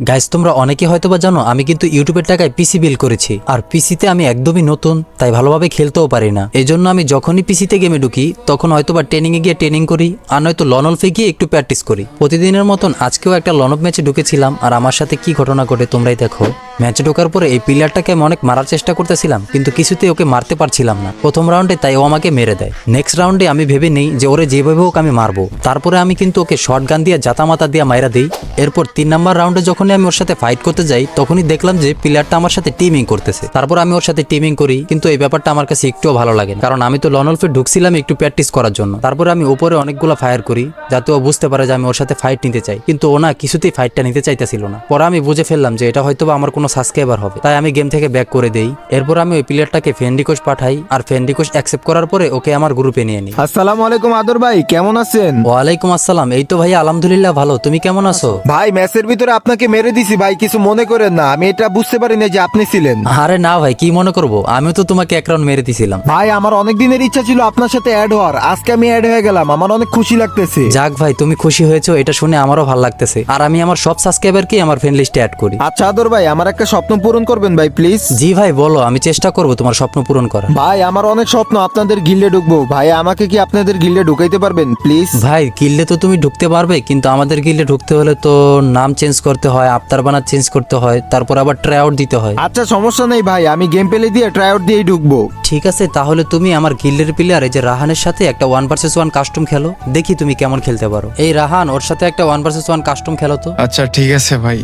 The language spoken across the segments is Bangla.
গাইস তোমরা অনেকে হয়তোবা জানো আমি কিন্তু ইউটিউবের টাকায় পিসি বিল করেছি, আর পিসিতে আমি একদমই নতুন, তাই ভালোভাবে খেলতেও পারি না। এই জন্য আমি যখনই পিসিতে গেমে ঢুকি তখন হয়তোবা ট্রেনিং এ গিয়ে ট্রেনিং করি, আর নয়তো লনলফে গিয়ে একটু প্র্যাকটিস করি। প্রতিদিনের মতন আজকেও একটা লনফ ম্যাচে ঢুকেছিলাম, আর আমার সাথে কি ঘটনা ঘটে তোমরাই দেখো। ম্যাচে ঢোকার পরে এই প্লেয়ারটাকে আমি অনেক মারার চেষ্টা করতেছিলাম, কিন্তু কিছুতেই ওকে মারতে পারছিলাম না প্রথম রাউন্ডে, তাই ও আমাকে মেরে দেয়। নেক্সট রাউন্ডে আমি ভেবে নেই যে ওরে যেভাবে হোক আমি মারবো, তারপরে আমি কিন্তু ওকে শর্ট গান দিয়ে জাতামাতা দিয়ে মাইরা দিই। এরপর 3 নাম্বার রাউন্ডে যখনই আমি ওর সাথে ফাইট করতে যাই তখনই দেখলাম যে প্লেয়ারটা আমার সাথে টিমিং করতেছে। তারপর আমি ওর সাথে টিমিং করি, কিন্তু এই ব্যাপারটা আমার কাছে একটুও ভালো লাগে না, কারণ আমি তো লনলফে ঢুকছিলাম একটু প্র্যাকটিস করার জন্য। তারপরে আমি উপরে অনেকগুলো ফায়ার করি যাতে ও বুঝতে পারে যে আমি ওর সাথে ফাইট নিতে চাই, কিন্তু ও না কিছুতেই ফাইটটা নিতে চাইতেছিল না। পরে আমি বুঝে ফেললাম যে এটা হয়তো আমার কোনো সাবস্ক্রাইবার হবে, তাই আমি গেম থেকে ব্যাক করে দেই। এরপর আমি ওই প্লেয়ারটাকে ফ্রেন্ড রিকোয়েস্ট পাঠাই, আর ফ্রেন্ড রিকোয়েস্ট অ্যাকসেপ্ট করার পরে ওকে আমার গ্রুপে নিয়ে নিই। আসসালামু আলাইকুম আদর ভাই, কেমন আছেন? ওয়ালাইকুম আসসালাম। এই তো ভাই আলহামদুলিল্লাহ ভালো, তুমি কেমন আছো? ভাই ম্যাচের ভিতরে আপনাকে মেরে দিছি ভাই, কিছু মনে করেন না, আমি এটা বুঝতে পারি না যে আপনি ছিলেন। আরে না ভাই, কি মনে করবো, আমিও তো তোমাকে এক রাউন্ড মেরে দিছিলাম। ভাই আমার অনেক দিনের ইচ্ছা ছিল আপনার সাথে অ্যাড হওয়ার, আজকে আমি অ্যাড হয়ে গেলাম, আমার অনেক খুশি লাগতেছে। যাক ভাই, তুমি খুশি হয়েছো এটা শুনে আমারও ভালো লাগতেছে, আর আমি আমার সব সাবস্ক্রাইবারকে আমার ফ্রেন্ড লিস্টে অ্যাড করি। আচ্ছা আদর ভাই, আমার একটা স্বপ্ন পূরণ করবেন ভাই প্লিজ? জি ভাই বলো, আমি চেষ্টা করব তোমার স্বপ্ন পূরণ করা। ভাই আমার অনেক স্বপ্ন আপনাদের গিল্ডে ঢুকবো, ভাই আমাকে কি আপনাদের গিল্ডে ঢুকাইতে পারবেন প্লিজ? ভাই গিল্ডে তো তুমি ঢুকতে পারবে, কিন্তু আমাদের গিল্ডে ঢুকতে হলে তো নাম চেঞ্জ করতে হয়, আফতার বানার চেঞ্জ করতে হয়, তারপর আবার ট্রাই আউট দিতে হয়। আচ্ছা সমস্যা নেই ভাই, আমি গেম প্লে দিয়ে ট্রাই আউট দিয়েই ঢুকবো। ঠিক আছে, তাহলে তুমি আমার গিল্ডের প্লেয়ার এই যে রাহানের সাথে একটা 1 vs 1 কাস্টম খেলো, দেখি তুমি কেমন খেলতে পারো। এই রাহান, ওর সাথে একটা 1 vs 1 কাস্টম খেলো তো। আচ্ছা ঠিক আছে ভাই।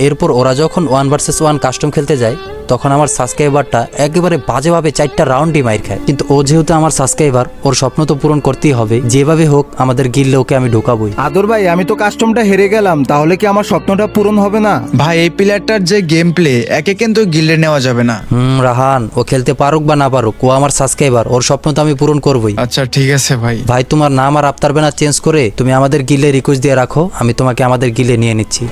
এরপর ওরা যখন 1 vs 1 কাস্টম খেলতে যায় তখন আমার সাবস্ক্রাইবারটা একেবারে বাজেভাবে 4টা রাউন্ডই মাইর খায়, কিন্তু ও যেহেতু আমার সাবস্ক্রাইবার, ওর স্বপ্ন তো পূরণ করতেই হবে, যেভাবে হোক আমাদের গিল্ডে ওকে আমি ঢোকাবই। আদর ভাই আমি তো কাস্টমটা হেরে গেলাম, তাহলে কি আমার স্বপ্নটা পূরণ হবে না? ভাই এই প্লেয়ারটার যে গেম প্লে একে কিন্তু গিল্ডে নেওয়া যাবে না। রাহান, ও খেলতে পারুক বা না পারুক, ও আমার সাবস্ক্রাইবার, ওর স্বপ্ন তো আমি পূরণ করবই। আচ্ছা ঠিক আছে ভাই। ভাই তোমার নাম আর আফতার বানা চেঞ্জ করে তুমি আমাদের গিল্ডে রিকোয়েস্ট দিয়ে রাখো, আমি তোমাকে আমাদের গিল্ডে নিয়ে নিচ্ছি।